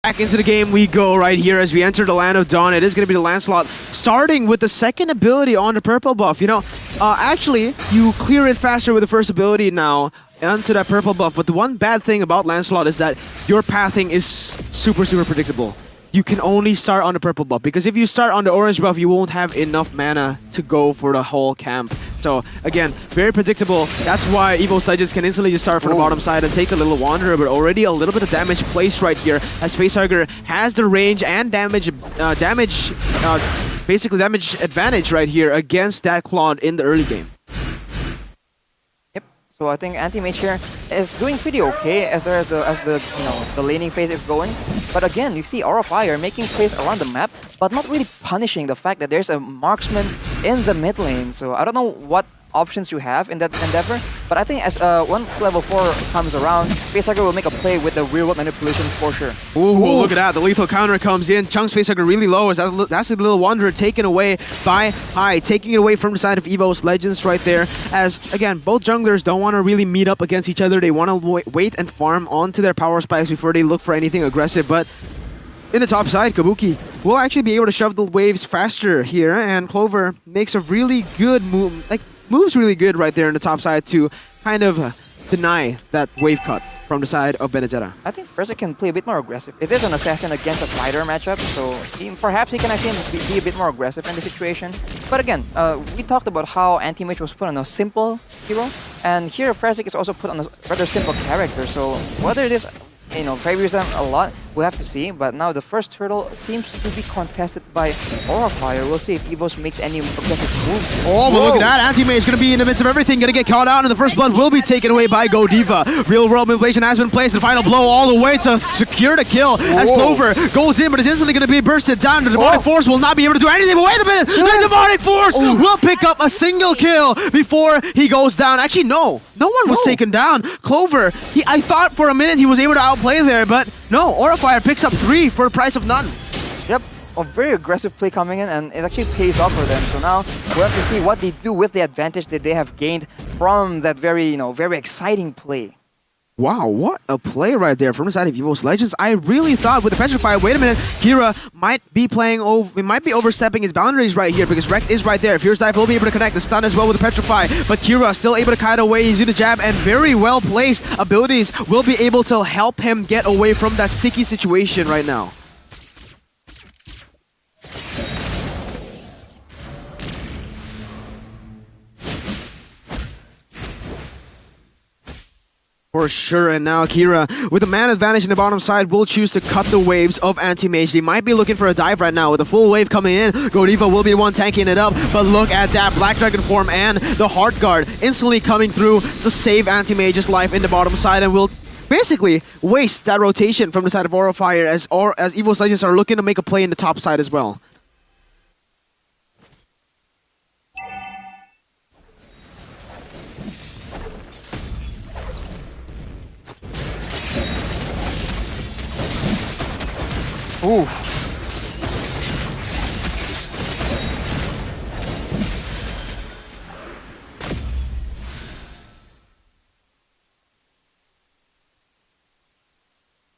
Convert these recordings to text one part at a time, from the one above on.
Back into the game we go right here as we enter the Land of Dawn. It is going to be the Lancelot, starting with the second ability on the purple buff. You know, actually, you clear it faster with the first ability now onto that purple buff. But the one bad thing about Lancelot is that your pathing is super predictable. You can only start on the purple buff, because if you start on the orange buff, you won't have enough mana to go for the whole camp. So again, very predictable. That's why Evos Legends can instantly just start from the bottom side and take a little Wanderer, but already a little bit of damage placed right here as Facehugger has the range and basically damage advantage right here against that Claude in the early game. So I think Anti-Mage here is doing pretty okay as the laning phase is going. But again, you see Aura Fire making space around the map, but not really punishing the fact that there's a marksman in the mid lane. So I don't know what options you have in that endeavor, but I think as once level 4 comes around, Facehugger will make a play with the real-world manipulation for sure. Ooh, look at that. The lethal counter comes in. Chung's Facehugger really low. That's a little Wanderer taken away by High, taking it away from the side of Evos Legends right there. As, again, both junglers don't want to really meet up against each other. They want to wait and farm onto their power spikes before they look for anything aggressive, but in the top side, Kabuki will actually be able to shove the waves faster here, and Clover makes a really good move, moves really good right there in the top side to kind of deny that wave cut from the side of Benedetta. I think Furzik can play a bit more aggressive. It is an assassin against a fighter matchup, so perhaps he can actually be a bit more aggressive in the situation. But again, we talked about how Anti-Mage was put on a simple hero, and here Furzik is also put on a rather simple character. So whether it is, favors them a lot, we'll have to see. But now the first turtle seems to be contested by Aura Fire. We'll see if Evos makes any aggressive moves. Oh, but look at that. Anti-Mage going to be in the midst of everything, going to get caught out, and the first blood will be taken away by Godiva. Real world manipulation has been placed. The final blow all the way to secure the kill as Clover goes in, but is instantly going to be bursted down. The Demonic Force will not be able to do anything. But wait a minute, the Demonic Force will pick up a single kill before he goes down. Actually, no one was taken down. Clover, I thought for a minute he was able to outplay there, but no, Aura Fire picks up 3 for the price of none. Yep, a very aggressive play coming in, and it actually pays off for them. So now we'll have to see what they do with the advantage that they have gained from that very exciting play. Wow, what a play right there from the side of Evos Legends. I really thought with the Petrify, wait a minute, Kira might be overstepping his boundaries right here, because Rekt is right there. Fierce Dive will be able to connect the stun as well with the Petrify, but Kira still able to kite away. He's doing the jab, and very well placed abilities will be able to help him get away from that sticky situation right now. For sure, and now Kira, with the man advantage in the bottom side, will choose to cut the waves of Anti-Mage. They might be looking for a dive right now with a full wave coming in. Godiva will be the one tanking it up, but look at that Black Dragon form and the Heart Guard instantly coming through to save Anti-Mage's life in the bottom side, and will basically waste that rotation from the side of Aura Fire as Evos Legends are looking to make a play in the top side as well. Oof.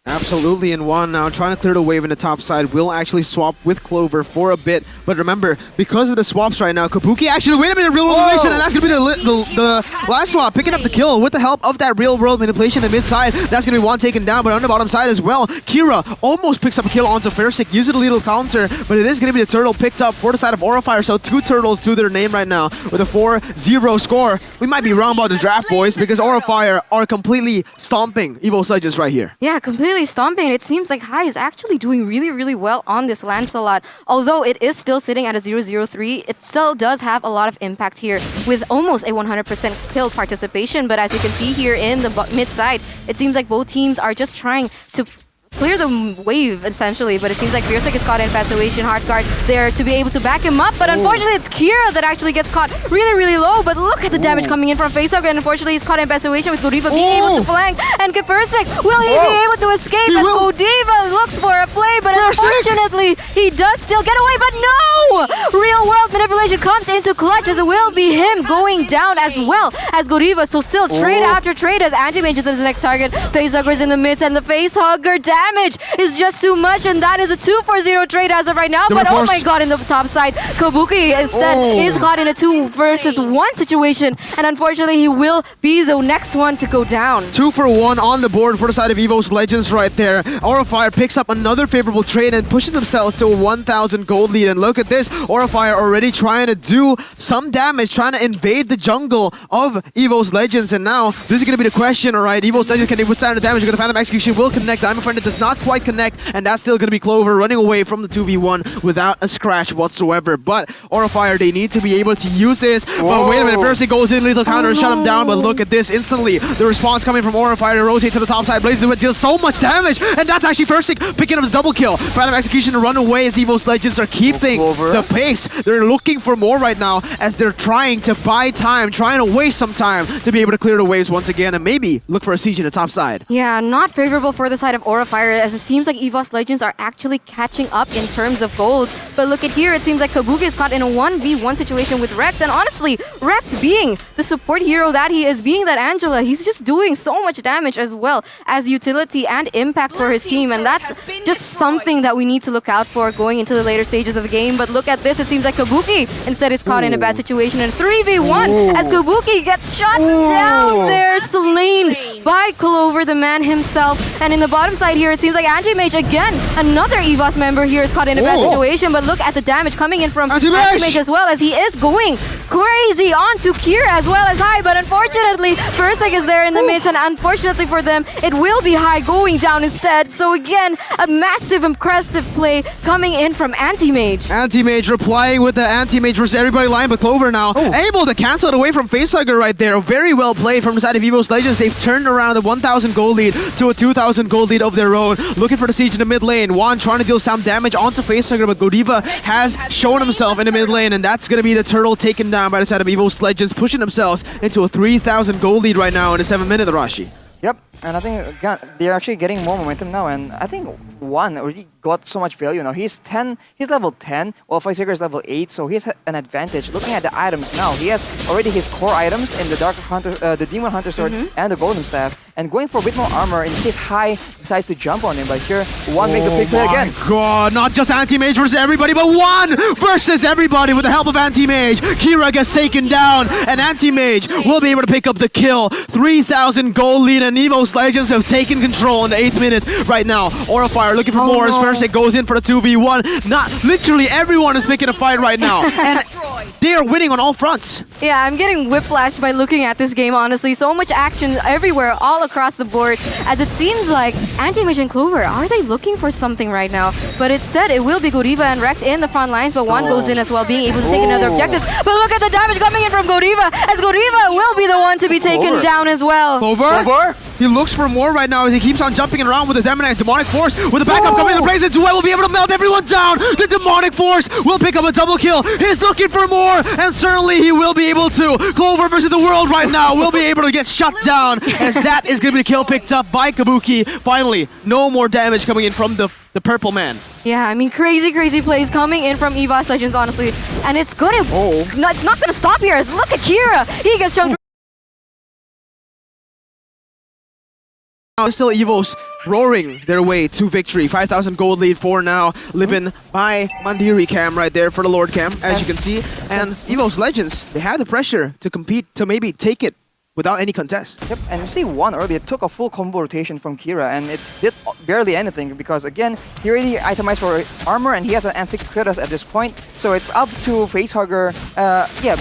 Absolutely in one now, trying to clear the wave in the top side. Will actually swap with Clover for a bit, but remember, because of the swaps right now, Kabuki actually, wait a minute, real world manipulation, and that's going to be the last swap, picking up the kill with the help of that real world manipulation in the mid side. That's going to be one taken down, but on the bottom side as well, Kira almost picks up a kill onto Furzik, uses a little counter, but it is going to be the turtle picked up for the side of Aura Fire, so 2 turtles to their name right now with a 4-0 score. We might be wrong about the draft, boys, because Aura Fire are completely stomping Evos Legends right here. Yeah, completely stomping. It seems like High is actually doing really well on this Lancelot. Although it is still sitting at a 0-0-3, it still does have a lot of impact here with almost a 100% kill participation. But as you can see here in the mid side, it seems like both teams are just trying to clear the wave, essentially, but it seems like Fierce is caught in Infatuation, Heart Guard there to be able to back him up, but unfortunately it's Kira that actually gets caught really low, but look at the damage coming in from Facehugger, and unfortunately he's caught in Infatuation with Godiva being able to flank, and Fierce will he be able to escape as Godiva looks for a play, but unfortunately unfortunately, he does still get away, but no! Real world manipulation comes into clutch as it will be him going down as well as Godiva. So still trade after trade as Anti-Mage is the next target. Facehugger's in the midst, and the Facehugger damage is just too much, and that is a 2-for-0 trade as of right now. But oh my god, in the top side, Kabuki instead is caught in a 2 versus 1 situation, and unfortunately he will be the next one to go down. 2 for 1 on the board for the side of Evos Legends right there. Aurafire picks up another favorable trade and pushes themselves to a 1,000 gold lead. And look at this, Aurafire already trying to do some damage, trying to invade the jungle of Evos Legends. And now this is going to be the question, alright? Evos Legends, can they withstand the damage? Going to Phantom Execution will connect. I'm afraid it does not quite connect, and that's still going to be Clover running away from the 2v1 without a scratch whatsoever. But Aurafire, they need to be able to use this. But wait a minute, first it goes in, lethal counter, shut him down. But look at this, instantly the response coming from Aurafire to rotate to the top side. Blazes deals so much damage, and that's actually Firstick picking up the double kill. Phantom Execution to run away as Evos Legends are keeping the pace. They're looking for more right now as they're trying to buy time, trying to waste some time to be able to clear the waves once again and maybe look for a siege in the top side. Yeah, not favorable for the side of Aurafire, as it seems like Evos Legends are actually catching up in terms of gold. But look at here, it seems like Kabuki is caught in a 1v1 situation with Rex, and honestly, Rex being the support hero that he is, being that Angela, he's just doing so much damage as well as utility and impact for his team, and that's just something that we need to look out for going into the later stages of the game. But look at this, it seems like Kabuki instead is caught in a bad situation in 3v1 as Kabuki gets shot down there, slain by Clover, the man himself. And in the bottom side here, it seems like Anti-Mage again, another Evos member here is caught in a bad situation, but look at the damage coming in from Anti-Mage as well, as he is going crazy onto Kira as well as High. But unfortunately, Firstick is there in the midst, and unfortunately for them, it will be High going down instead. So again, a massive, impressive play coming in from Anti-Mage. Anti-Mage replying with the Anti-Mage versus everybody line, but Clover now able to cancel it away from Facehugger right there. Very well played from the side of Evos Legends. They've turned around the 1,000 gold lead to a 2,000 gold lead of their own. Looking for the siege in the mid lane. Juan trying to deal some damage onto Facehugger, but Godiva has shown himself in the mid lane, and that's going to be the turtle taken down by the side of Evos Legends, pushing themselves into a 3,000 gold lead right now in the 7-minute Rashi. Yep, and I think again, they're actually getting more momentum now, and I think Juan already got so much value now. He's level 10, while Facehugger is level 8, so he's an advantage. Looking at the items now, he has already his core items in the Dark Hunter, the Demon Hunter Sword and the Golden Staff, and going for a bit more armor in case High decides to jump on him. But here, Juan makes a big play again. God, not just Anti-Mage versus everybody, but Juan versus everybody with the help of Anti-Mage. Kira gets taken down, and Anti-Mage will be able to pick up the kill. 3,000 gold lead, and Evos Legends have taken control in the 8th minute right now. Aurafire looking for more as Firstick goes in for the 2v1. Not literally everyone is making a fight right now, and they are winning on all fronts. Yeah, I'm getting whiplashed by looking at this game, honestly. So much action everywhere, all across the board, as it seems like Anti-Mage and Clover, are they looking for something right now? But it said it will be Godiva and Rex in the front lines, but Juan goes in as well, being able to take another objective. But look at the damage coming in from Godiva, as Godiva will be the one to be taken down as well. Clover? He looks for more right now as he keeps on jumping around with his demonic force. With the backup coming in the blaze into it, will be able to melt everyone down. The demonic force will pick up a double kill. He's looking for more, and certainly he will be able to. Clover versus the world right now will be able to get shut down, as that is going to be the kill picked up by Kabuki. Finally, no more damage coming in from the purple man. Yeah, I mean, crazy plays coming in from Evos Legends, honestly. And it's gonna... No, it's not gonna stop here. Look at Kira. He gets jumped. Now still Evos roaring their way to victory. 5,000 gold lead for now, living by Mandiri Cam right there for the Lord Cam, as you can see. And Evos Legends, they had the pressure to compete, to maybe take it without any contest. Yep, and you see Juan earlier took a full combo rotation from Kira, and it did barely anything because again, he already itemized for armor and he has an Amphicritus at this point, so it's up to Facehugger,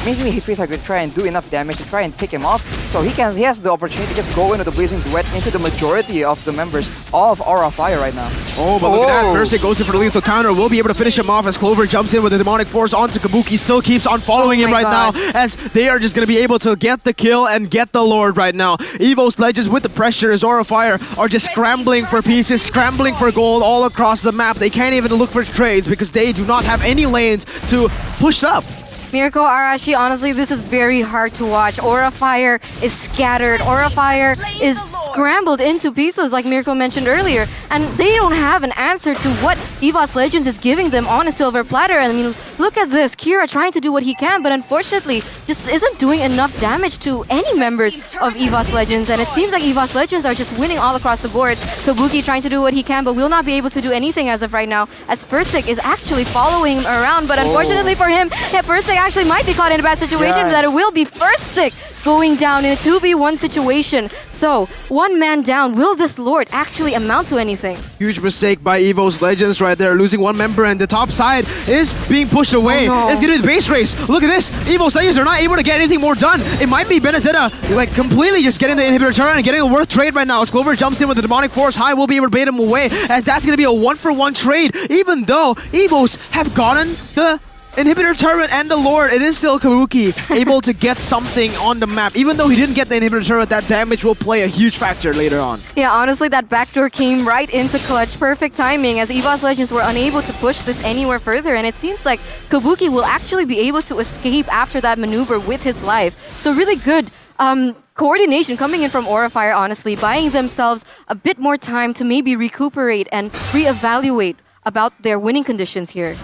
basically Facehugger to try and do enough damage to try and pick him off, so he has the opportunity to just go into the Blazing Duet into the majority of the members of Aurafire right now. Oh, but look at that, Firstick goes in for the lethal counter, will be able to finish him off as Clover jumps in with the demonic force onto Kabuki, still keeps on following him right now, as they are just going to be able to get the kill and get the Lord right now. Evos Legends with the pressure as Aurafire are just scrambling for pieces, scrambling for gold all across the map. They can't even look for trades because they do not have any lanes to push up. Mirko, Arashi, honestly, this is very hard to watch. Aurafire is scattered. Aurafire is scrambled into pieces, like Mirko mentioned earlier. And they don't have an answer to what Evos Legends is giving them on a silver platter. And I mean, look at this. Kira trying to do what he can, but unfortunately just isn't doing enough damage to any members of Evos Legends. And it seems like Evos Legends are just winning all across the board. Kabuki trying to do what he can, but will not be able to do anything as of right now, as Fursic is actually following him around. But unfortunately for him, Fursic actually might be caught in a bad situation, that it will be Fursic going down in a 2v1 situation. So, one man down. Will this Lord actually amount to anything? Huge mistake by Evos Legends right there, losing one member, and the top side is being pushed away. Oh, no. It's gonna be the base race. Look at this. Evos Legends are not able to get anything more done. It might be Benedetta like completely just getting the inhibitor turret and getting a worth trade right now. As Clover jumps in with the demonic force, High will be able to bait him away, as that's gonna be a 1-for-1 trade. Even though Evos have gotten the inhibitor turret and the Lord, it is still Kabuki able to get something on the map. Even though he didn't get the inhibitor turret, that damage will play a huge factor later on. Yeah, honestly, that backdoor came right into clutch. Perfect timing, as Evos Legends were unable to push this anywhere further. And it seems like Kabuki will actually be able to escape after that maneuver with his life. So really good coordination coming in from Aurafire, honestly, buying themselves a bit more time to maybe recuperate and reevaluate about their winning conditions here.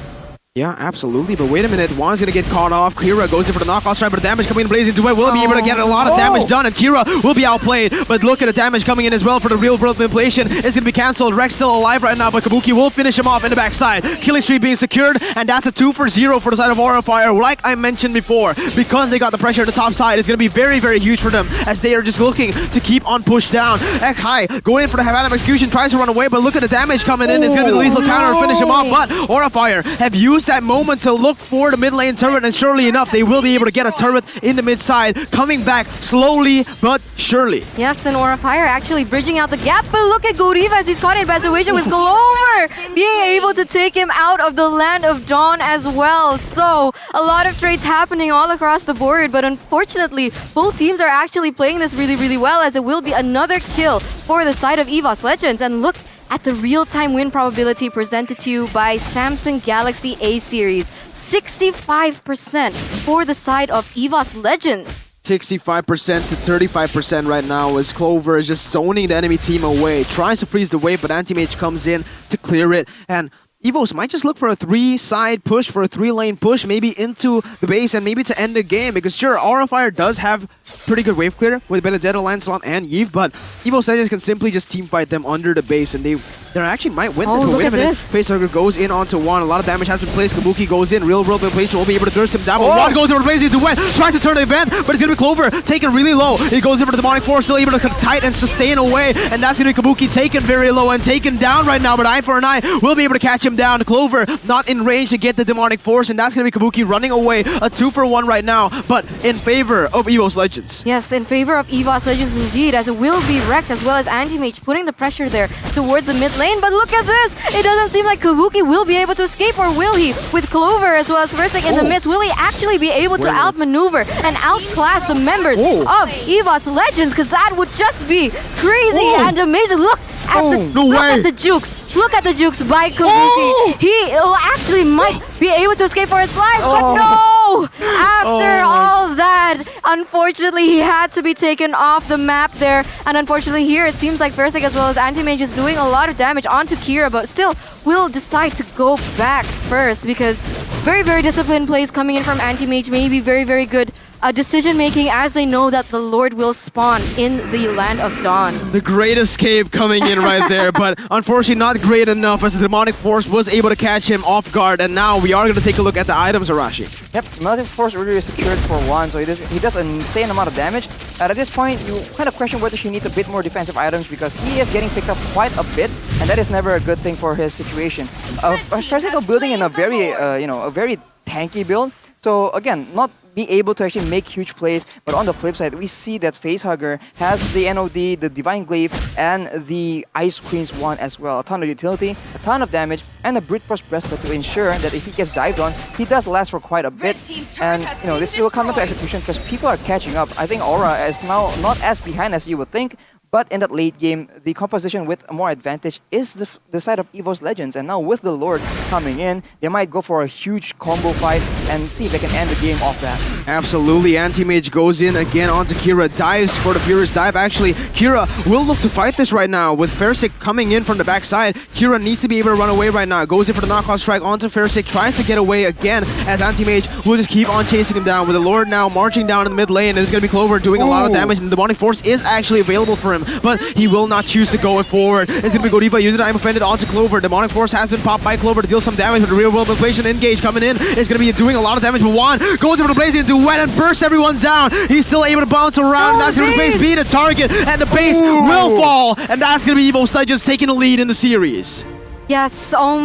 Yeah, absolutely. But wait a minute. Juan's going to get caught off. Kira goes in for the knockout strike, but the damage coming in blazing into it. Will be able to get a lot of damage done, and Kira will be outplayed. But look at the damage coming in as well for the real world manipulation. It's going to be cancelled. Rex still alive right now, but Kabuki will finish him off in the backside. Killing streak being secured, and that's a 2-for-0 for the side of Aurafire. Like I mentioned before, because they got the pressure at the top side, it's going to be very, very huge for them, as they are just looking to keep on push down. High going in for the Havana execution, tries to run away, but look at the damage coming in. It's going to be the lethal counter to finish him off, but Aurafire have used that moment to look for the mid lane turret, and surely enough, they will be able to get a turret in the mid side, coming back slowly but surely. Yes, and Aurafire actually bridging out the gap, but look at Goriva as he's caught in bad situation with Clover being able to take him out of the Land of Dawn as well. So, a lot of trades happening all across the board, but unfortunately, both teams are actually playing this really, really well, as it will be another kill for the side of Evos Legends. And look at the real-time win probability presented to you by Samsung Galaxy A series. 65% for the side of Evos Legends. 65% to 35% right now, as Clover is just zoning the enemy team away. Tries to freeze the wave, but Anti-Mage comes in to clear it. And Evos might just look for a 3-side push, for a 3-lane push, maybe into the base and maybe to end the game. Because sure, Aurafire does have pretty good wave clear with Benedetta, Lancelot, and Eve, but Evos Legends can simply just team fight them under the base, and they actually might win this. But wait a minute, Facehugger goes in onto Juan. A lot of damage has been placed. Kabuki goes in. Real world manipulation will be able to thirst him down. But Juan goes over blazing into wet, tries to turn the event, but it's gonna be Clover taken really low. He goes over to the demonic force, still able to kite and sustain away, and that's gonna be Kabuki taken very low and taken down right now. But eye for an eye will be able to catch him down. Clover not in range to get the demonic force, and that's gonna be Kabuki running away. A 2-for-1 right now, but in favor of Evos Legends. Yes, in favor of Evos Legends indeed, as it will be Rex as well as Anti-Mage putting the pressure there towards the mid lane. But look at this! It doesn't seem like Kabuki will be able to escape, or will he? With Clover as well as Fursic in the midst, will he actually be able to outmaneuver and outclass the members of Evos Legends? Because that would just be crazy and amazing. Look at the jukes. Look at the jukes by Kabuki. He actually might be able to escape for his life, but no! After all that, unfortunately, he had to be taken off the map there. And unfortunately here, it seems like Fursic as well as Anti-Mage is doing a lot of damage onto Kira, but still will decide to go back first, because very, very disciplined plays coming in from Anti-Mage, maybe very, very good decision making, as they know that the Lord will spawn in the Land of Dawn. The great escape coming in right there, but unfortunately not great enough, as the demonic force was able to catch him off guard. And now we are going to take a look at the items, Arashi. Yep, demonic force really is secured for one, so he does an insane amount of damage. At this point, you kind of question whether she needs a bit more defensive items, because he is getting picked up quite a bit, and that is never a good thing for his situation. Physical building in a very, a very tanky build. So again, not be able to actually make huge plays, but on the flip side, we see that Facehugger has the NOD, the Divine Glaive, and the Ice Queen's Wand as well. A ton of utility, a ton of damage, and a Brute Force Breastplate to ensure that if he gets dived on, he does last for quite a bit. And this will come down to execution, because people are catching up. I think Aura is now not as behind as you would think, but in that late game, the composition with more advantage is the side of Evos Legends. And now with the Lord coming in, they might go for a huge combo fight and see if they can end the game off that. Absolutely, Anti-Mage goes in again onto Kira, dives for the Furious Dive. Actually, Kira will look to fight this right now. With Fersic coming in from the backside, Kira needs to be able to run away right now. Goes in for the knockout strike onto Fersic, tries to get away again as Anti-Mage will just keep on chasing him down. With the Lord now marching down in the mid lane, and it's going to be Clover doing a lot of damage, and the Demonic Force is actually available for him, but he will not choose to go forward. It's going to be Godiva using I'm Offended onto Clover. Demonic Force has been popped by Clover to deal some damage, but the real world inflation engage coming in is going to be doing a lot of damage, but Juan goes over the blaze into wet and bursts everyone down. He's still able to bounce around, and that's going to be be the target, and the base will fall, and that's going to be Evos just taking the lead in the series. Yes, oh my